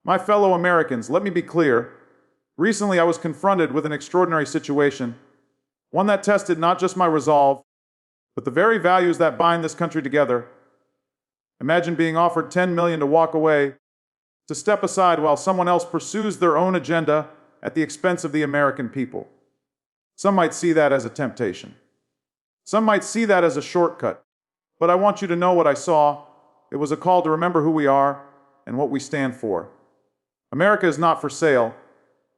My fellow Americans, let me be clear. Recently, I was confronted with an extraordinary situation, one that tested not just my resolve, but the very values that bind this country together. Imagine being offered $10 million to walk away, to step aside while someone else pursues their own agenda at the expense of the American people. Some might see that as a temptation. Some might see that as a shortcut. But I want you to know what I saw. It was a call to remember who we are and what we stand for. America is not for sale.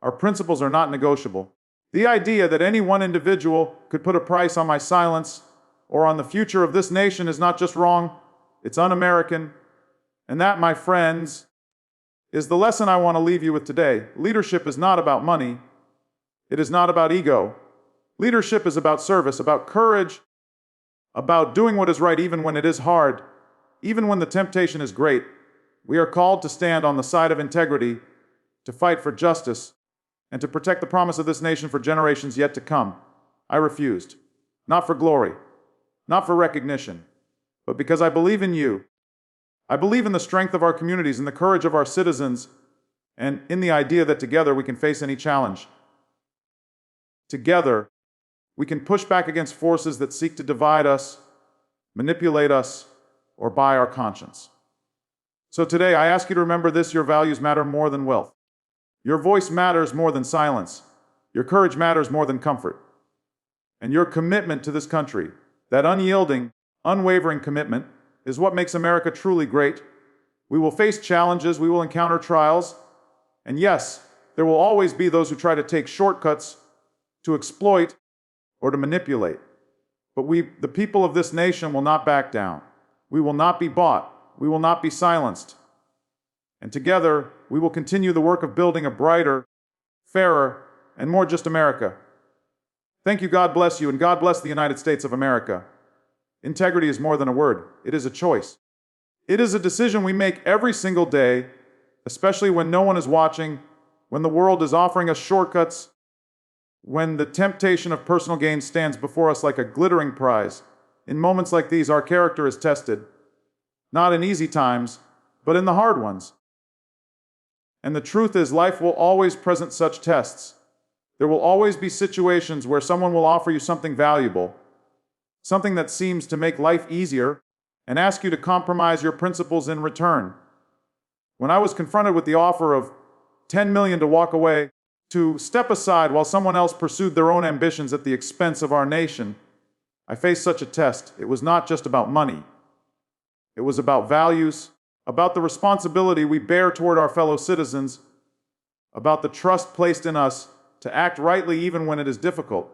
Our principles are not negotiable. The idea that any one individual could put a price on my silence or on the future of this nation is not just wrong, it's un-American. And that, my friends, is the lesson I want to leave you with today. Leadership is not about money. It is not about ego. Leadership is about service, about courage, about doing what is right even when it is hard, even when the temptation is great. We are called to stand on the side of integrity, to fight for justice, and to protect the promise of this nation for generations yet to come. I refused. Not for glory, not for recognition, but because I believe in you. I believe in the strength of our communities and the courage of our citizens, and in the idea that together we can face any challenge. Together, we can push back against forces that seek to divide us, manipulate us, or buy our conscience. So today, I ask you to remember this: your values matter more than wealth. Your voice matters more than silence. Your courage matters more than comfort. And your commitment to this country, that unyielding, unwavering commitment, is what makes America truly great. We will face challenges, we will encounter trials, and yes, there will always be those who try to take shortcuts, to exploit, or to manipulate. But we, the people of this nation, will not back down. We will not be bought. We will not be silenced. And together, we will continue the work of building a brighter, fairer, and more just America. Thank you, God bless you, and God bless the United States of America. Integrity is more than a word. It is a choice. It is a decision we make every single day, especially when no one is watching, when the world is offering us shortcuts, when the temptation of personal gain stands before us like a glittering prize. In moments like these, our character is tested, not in easy times, but in the hard ones. And the truth is, life will always present such tests. There will always be situations where someone will offer you something valuable, something that seems to make life easier, and ask you to compromise your principles in return. When I was confronted with the offer of $10 million to walk away, to step aside while someone else pursued their own ambitions at the expense of our nation, I faced such a test. It was not just about money. It was about values, about the responsibility we bear toward our fellow citizens, about the trust placed in us to act rightly even when it is difficult.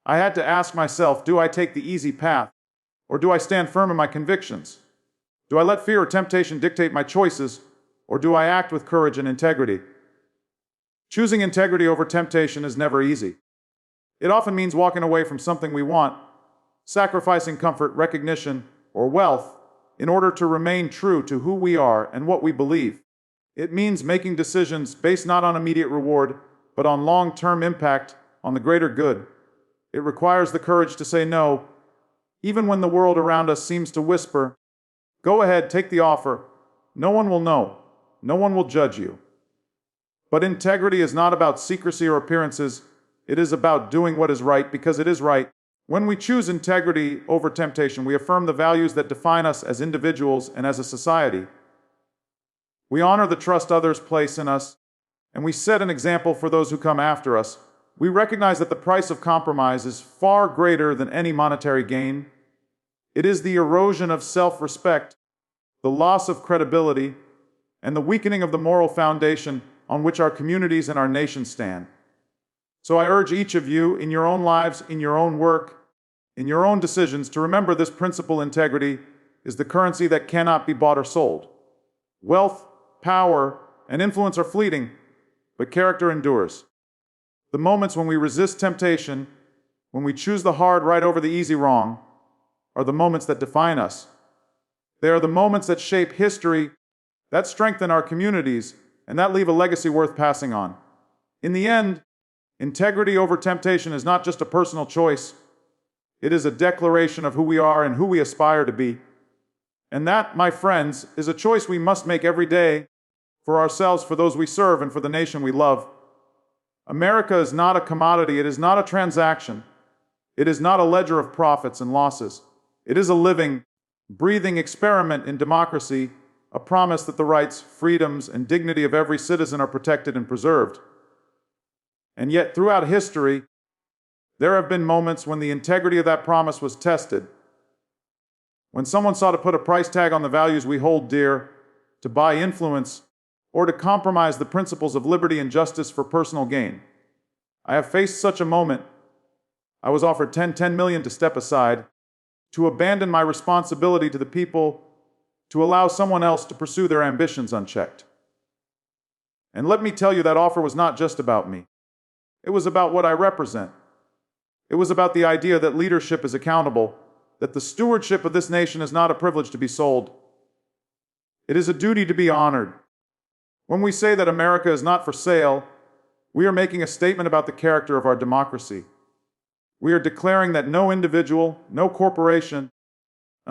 I had to ask myself, do I take the easy path, or do I stand firm in my convictions? Do I let fear or temptation dictate my choices, or do I act with courage and integrity? Choosing integrity over temptation is never easy. It often means walking away from something we want, sacrificing comfort, recognition, or wealth in order to remain true to who we are and what we believe. It means making decisions based not on immediate reward, but on long-term impact on the greater good. It requires the courage to say no, even when the world around us seems to whisper, "Go ahead, take the offer. No one will know. No one will judge you." But integrity is not about secrecy or appearances. It is about doing what is right because it is right. When we choose integrity over temptation, we affirm the values that define us as individuals and as a society. We honor the trust others place in us, and we set an example for those who come after us. We recognize that the price of compromise is far greater than any monetary gain. It is the erosion of self-respect, the loss of credibility, and the weakening of the moral foundation on which our communities and our nation stand. So I urge each of you, in your own lives, in your own work, in your own decisions, to remember this principle: integrity is the currency that cannot be bought or sold. Wealth, power, and influence are fleeting, but character endures. The moments when we resist temptation, when we choose the hard right over the easy wrong, are the moments that define us. They are the moments that shape history, that strengthen our communities, and that leave a legacy worth passing on. In the end, integrity over temptation is not just a personal choice. It is a declaration of who we are and who we aspire to be. And that, my friends, is a choice we must make every day for ourselves, for those we serve, and for the nation we love. America is not a commodity. It is not a transaction. It is not a ledger of profits and losses. It is a living, breathing experiment in democracy, a promise that the rights, freedoms, and dignity of every citizen are protected and preserved. And yet, throughout history, there have been moments when the integrity of that promise was tested, when someone sought to put a price tag on the values we hold dear, to buy influence, or to compromise the principles of liberty and justice for personal gain. I have faced such a moment. I was offered $10 million to step aside, to abandon my responsibility to the people, to allow someone else to pursue their ambitions unchecked. And let me tell you, that offer was not just about me. It was about what I represent. It was about the idea that leadership is accountable, that the stewardship of this nation is not a privilege to be sold. It is a duty to be honored. When we say that America is not for sale, we are making a statement about the character of our democracy. We are declaring that no individual, no corporation,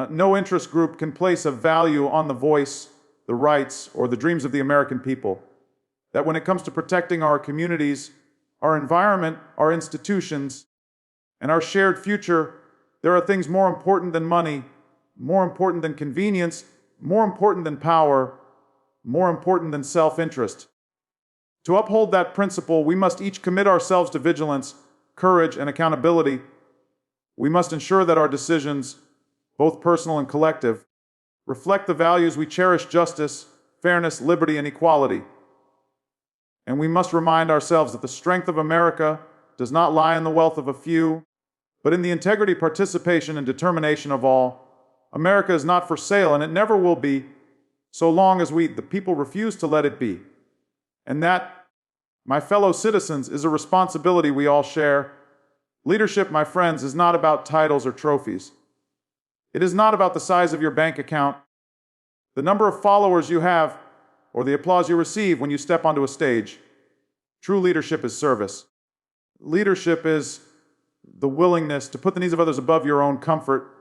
no interest group can place a value on the voice, the rights, or the dreams of the American people. That when it comes to protecting our communities, our environment, our institutions, and our shared future, there are things more important than money, more important than convenience, more important than power, more important than self-interest. To uphold that principle, we must each commit ourselves to vigilance, courage, and accountability. We must ensure that our decisions, both personal and collective, reflect the values we cherish: justice, fairness, liberty, and equality. And we must remind ourselves that the strength of America does not lie in the wealth of a few, but in the integrity, participation, and determination of all. America is not for sale, and it never will be, so long as we, the people, refuse to let it be. And that, my fellow citizens, is a responsibility we all share. Leadership, my friends, is not about titles or trophies. It is not about the size of your bank account, the number of followers you have, or the applause you receive when you step onto a stage. True leadership is service. Leadership is the willingness to put the needs of others above your own comfort,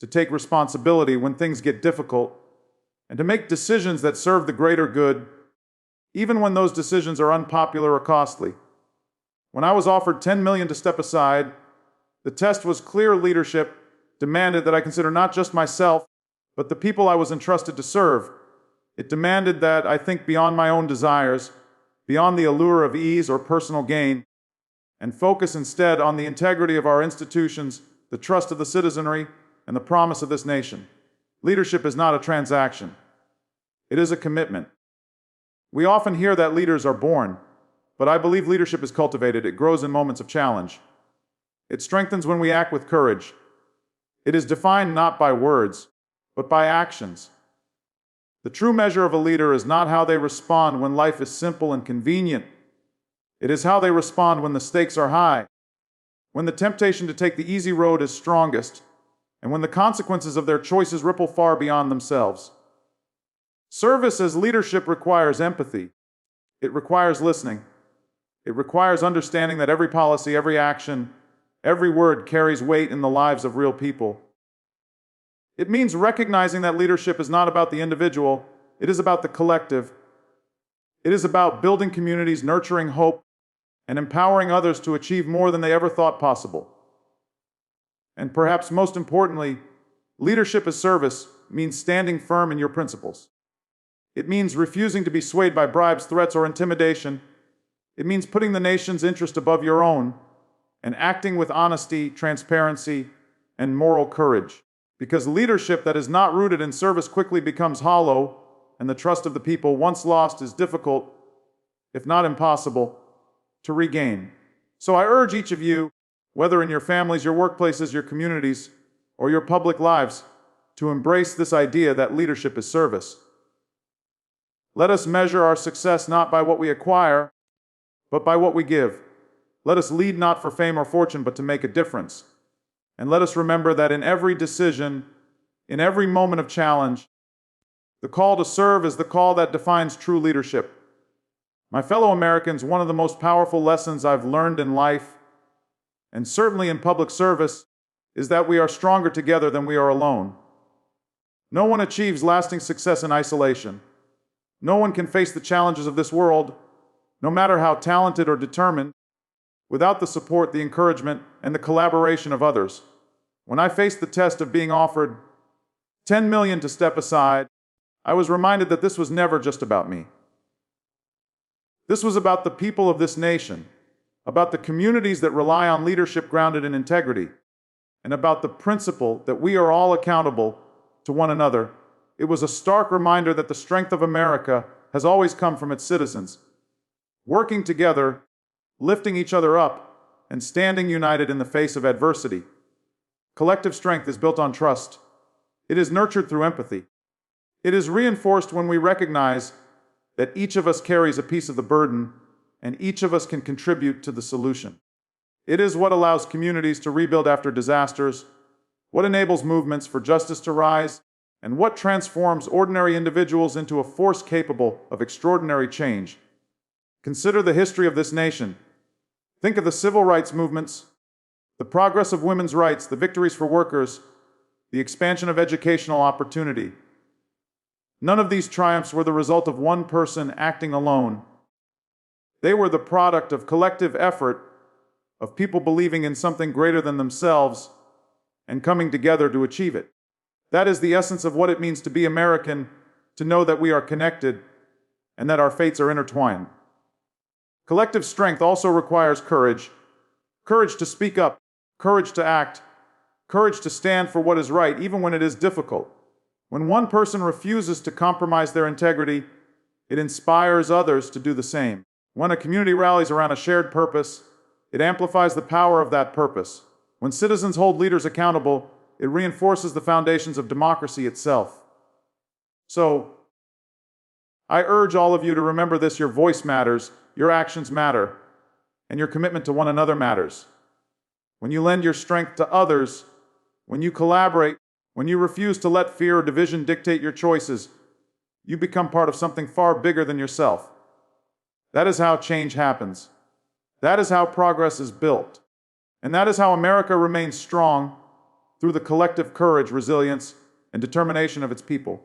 to take responsibility when things get difficult, and to make decisions that serve the greater good, even when those decisions are unpopular or costly. When I was offered $10 million to step aside, the test was clear. Leadership demanded that I consider not just myself, but the people I was entrusted to serve. It demanded that I think beyond my own desires, beyond the allure of ease or personal gain, and focus instead on the integrity of our institutions, the trust of the citizenry, and the promise of this nation. Leadership is not a transaction. It is a commitment. We often hear that leaders are born, but I believe leadership is cultivated. It grows in moments of challenge. It strengthens when we act with courage. It is defined not by words, but by actions. The true measure of a leader is not how they respond when life is simple and convenient. It is how they respond when the stakes are high, when the temptation to take the easy road is strongest, and when the consequences of their choices ripple far beyond themselves. Service as leadership requires empathy. It requires listening. It requires understanding that every policy, every action, every word carries weight in the lives of real people. It means recognizing that leadership is not about the individual, it is about the collective. It is about building communities, nurturing hope, and empowering others to achieve more than they ever thought possible. And perhaps most importantly, leadership as service means standing firm in your principles. It means refusing to be swayed by bribes, threats, or intimidation. It means putting the nation's interest above your own and acting with honesty, transparency, and moral courage. Because leadership that is not rooted in service quickly becomes hollow, and the trust of the people, once lost, is difficult, if not impossible, to regain. So I urge each of you, whether in your families, your workplaces, your communities, or your public lives, to embrace this idea that leadership is service. Let us measure our success not by what we acquire, but by what we give. Let us lead not for fame or fortune, but to make a difference. And let us remember that in every decision, in every moment of challenge, the call to serve is the call that defines true leadership. My fellow Americans, one of the most powerful lessons I've learned in life, and certainly in public service, is that we are stronger together than we are alone. No one achieves lasting success in isolation. No one can face the challenges of this world, no matter how talented or determined, without the support, the encouragement, and the collaboration of others. When I faced the test of being offered 10 million to step aside, I was reminded that this was never just about me. This was about the people of this nation, about the communities that rely on leadership grounded in integrity, and about the principle that we are all accountable to one another. It was a stark reminder that the strength of America has always come from its citizens, working together, lifting each other up, and standing united in the face of adversity. Collective strength is built on trust. It is nurtured through empathy. It is reinforced when we recognize that each of us carries a piece of the burden and each of us can contribute to the solution. It is what allows communities to rebuild after disasters, what enables movements for justice to rise, and what transforms ordinary individuals into a force capable of extraordinary change. Consider the history of this nation. Think of the civil rights movements, the progress of women's rights, the victories for workers, the expansion of educational opportunity. None of these triumphs were the result of one person acting alone. They were the product of collective effort, of people believing in something greater than themselves and coming together to achieve it. That is the essence of what it means to be American, to know that we are connected and that our fates are intertwined. Collective strength also requires courage. Courage to speak up, courage to act, courage to stand for what is right even when it is difficult. When one person refuses to compromise their integrity, it inspires others to do the same. When a community rallies around a shared purpose, it amplifies the power of that purpose. When citizens hold leaders accountable, it reinforces the foundations of democracy itself. So, I urge all of you to remember this: your voice matters, your actions matter, and your commitment to one another matters. When you lend your strength to others, when you collaborate, when you refuse to let fear or division dictate your choices, you become part of something far bigger than yourself. That is how change happens. That is how progress is built. And that is how America remains strong, through the collective courage, resilience, and determination of its people.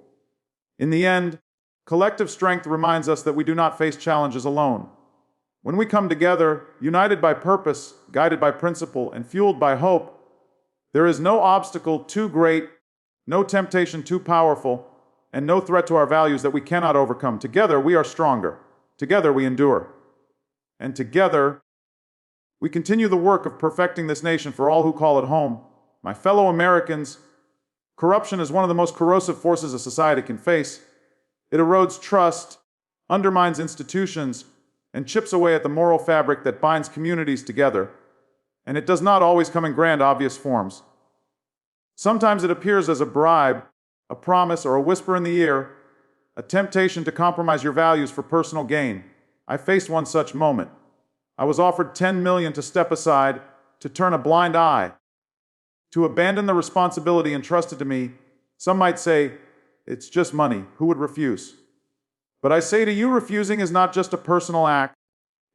In the end, collective strength reminds us that we do not face challenges alone. When we come together, united by purpose, guided by principle, and fueled by hope, there is no obstacle too great, no temptation too powerful, and no threat to our values that we cannot overcome. Together, we are stronger. Together, we endure. And together, we continue the work of perfecting this nation for all who call it home. My fellow Americans, corruption is one of the most corrosive forces a society can face. It erodes trust, undermines institutions, and chips away at the moral fabric that binds communities together. And it does not always come in grand, obvious forms. Sometimes it appears as a bribe, a promise, or a whisper in the ear, a temptation to compromise your values for personal gain. I faced one such moment. I was offered 10 million to step aside, to turn a blind eye, to abandon the responsibility entrusted to me. Some might say, it's just money. Who would refuse? But I say to you, refusing is not just a personal act.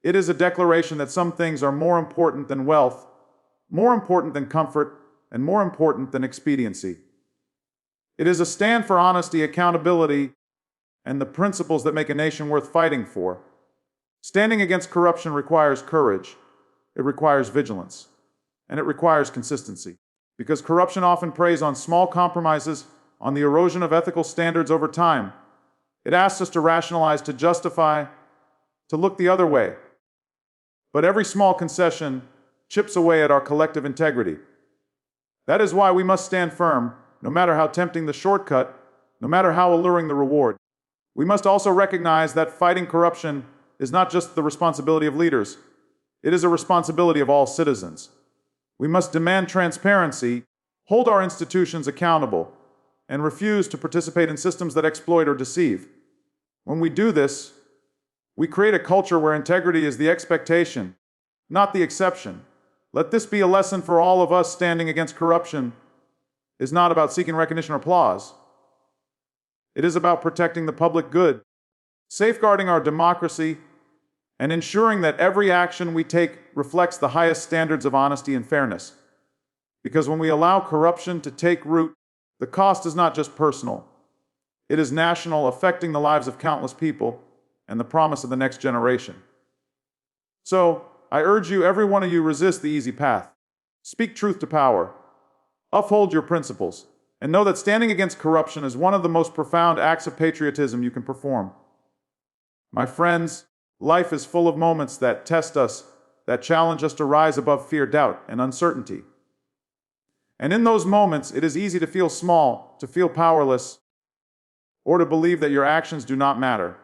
It is a declaration that some things are more important than wealth, more important than comfort, and more important than expediency. It is a stand for honesty, accountability, and the principles that make a nation worth fighting for. Standing against corruption requires courage, it requires vigilance, and it requires consistency. Because corruption often preys on small compromises, on the erosion of ethical standards over time. It asks us to rationalize, to justify, to look the other way. But every small concession chips away at our collective integrity. That is why we must stand firm, no matter how tempting the shortcut, no matter how alluring the reward. We must also recognize that fighting corruption is not just the responsibility of leaders. It is a responsibility of all citizens. We must demand transparency, hold our institutions accountable, and refuse to participate in systems that exploit or deceive. When we do this, we create a culture where integrity is the expectation, not the exception. Let this be a lesson for all of us. Standing against corruption is not about seeking recognition or applause. It is about protecting the public good, safeguarding our democracy, and ensuring that every action we take reflects the highest standards of honesty and fairness. Because when we allow corruption to take root, the cost is not just personal. It is national, affecting the lives of countless people and the promise of the next generation. So, I urge you, every one of you, resist the easy path. Speak truth to power. Uphold your principles. And know that standing against corruption is one of the most profound acts of patriotism you can perform. My friends, life is full of moments that test us, that challenge us to rise above fear, doubt, and uncertainty. And in those moments, it is easy to feel small, to feel powerless, or to believe that your actions do not matter.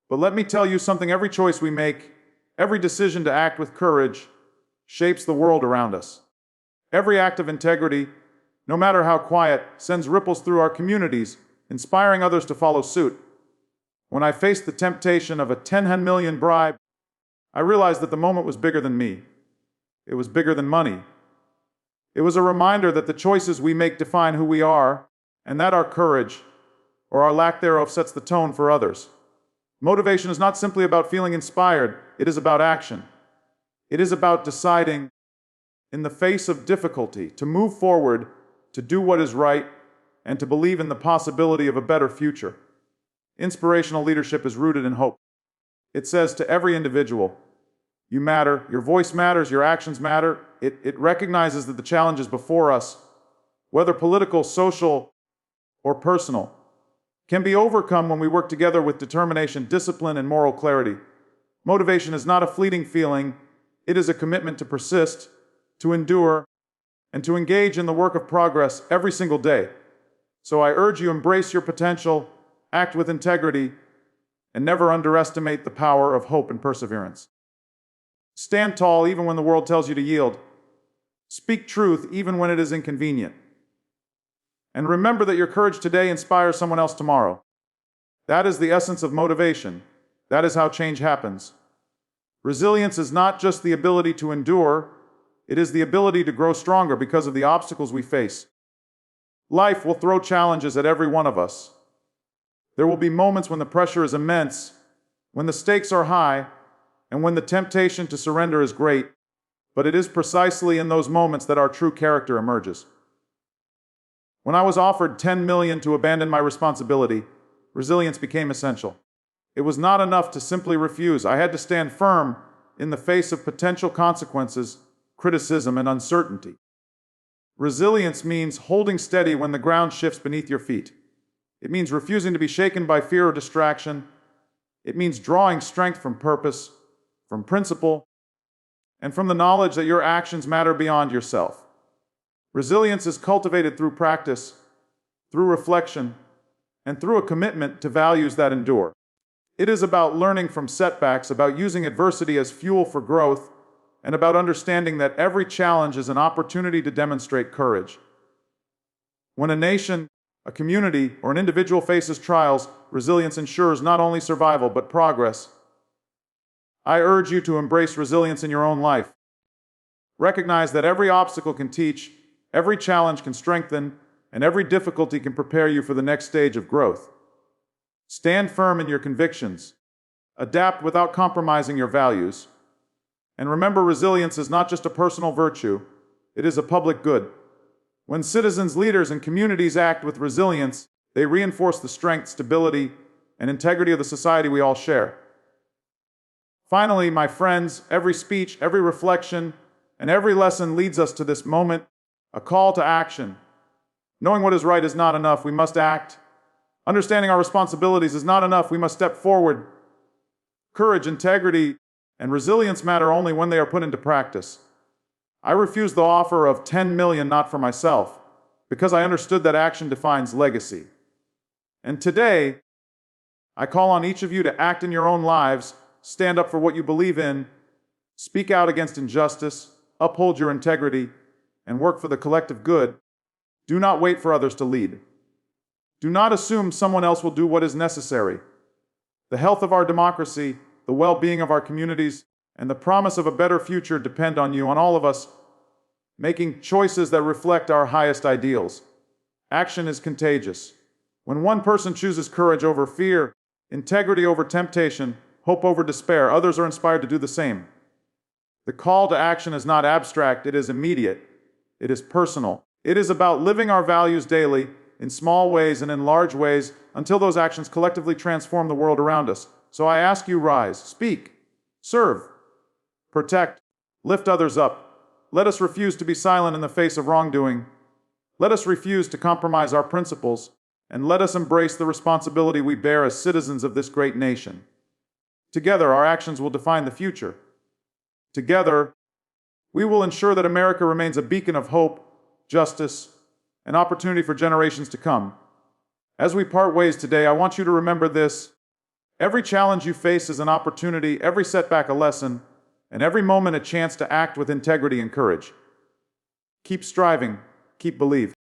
But let me tell you something: every choice we make, every decision to act with courage, shapes the world around us. Every act of integrity, no matter how quiet, sends ripples through our communities, inspiring others to follow suit. When I faced the temptation of a 10 million bribe, I realized that the moment was bigger than me. It was bigger than money. It was a reminder that the choices we make define who we are, and that our courage, or our lack thereof, sets the tone for others. Motivation is not simply about feeling inspired, it is about action. It is about deciding, in the face of difficulty, to move forward, to do what is right, and to believe in the possibility of a better future. Inspirational leadership is rooted in hope. It says to every individual, you matter, your voice matters, your actions matter. It recognizes that the challenges before us, whether political, social, or personal, can be overcome when we work together with determination, discipline, and moral clarity. Motivation is not a fleeting feeling. It is a commitment to persist, to endure, and to engage in the work of progress every single day. So I urge you, embrace your potential, act with integrity, and never underestimate the power of hope and perseverance. Stand tall even when the world tells you to yield. Speak truth even when it is inconvenient. And remember that your courage today inspires someone else tomorrow. That is the essence of motivation. That is how change happens. Resilience is not just the ability to endure, it is the ability to grow stronger because of the obstacles we face. Life will throw challenges at every one of us. There will be moments when the pressure is immense, when the stakes are high, and when the temptation to surrender is great, but it is precisely in those moments that our true character emerges. When I was offered 10 million to abandon my responsibility, resilience became essential. It was not enough to simply refuse. I had to stand firm in the face of potential consequences, criticism, and uncertainty. Resilience means holding steady when the ground shifts beneath your feet. It means refusing to be shaken by fear or distraction. It means drawing strength from purpose, from principle, and from the knowledge that your actions matter beyond yourself. Resilience is cultivated through practice, through reflection, and through a commitment to values that endure. It is about learning from setbacks, about using adversity as fuel for growth, and about understanding that every challenge is an opportunity to demonstrate courage. When a nation, a community, or an individual faces trials, resilience ensures not only survival but progress. I urge you to embrace resilience in your own life. Recognize that every obstacle can teach, every challenge can strengthen, and every difficulty can prepare you for the next stage of growth. Stand firm in your convictions. Adapt without compromising your values. And remember, resilience is not just a personal virtue, it is a public good. When citizens, leaders, and communities act with resilience, they reinforce the strength, stability, and integrity of the society we all share. Finally, my friends, every speech, every reflection, and every lesson leads us to this moment, a call to action. Knowing what is right is not enough, we must act. Understanding our responsibilities is not enough, we must step forward. Courage, integrity, and resilience matter only when they are put into practice. I refused the offer of 10 million not for myself, because I understood that action defines legacy. And today, I call on each of you to act in your own lives, stand up for what you believe in, speak out against injustice, uphold your integrity, and work for the collective good. Do not wait for others to lead. Do not assume someone else will do what is necessary. The health of our democracy, the well-being of our communities, and the promise of a better future depend on you, on all of us, making choices that reflect our highest ideals. Action is contagious. When one person chooses courage over fear, integrity over temptation, hope over despair, others are inspired to do the same. The call to action is not abstract, it is immediate. It is personal. It is about living our values daily, in small ways and in large ways, until those actions collectively transform the world around us. So I ask you, rise, speak, serve, protect, lift others up. Let us refuse to be silent in the face of wrongdoing. Let us refuse to compromise our principles, and let us embrace the responsibility we bear as citizens of this great nation. Together, our actions will define the future. Together, we will ensure that America remains a beacon of hope, justice, and opportunity for generations to come. As we part ways today, I want you to remember this. Every challenge you face is an opportunity, every setback a lesson, and every moment a chance to act with integrity and courage. Keep striving, keep believing.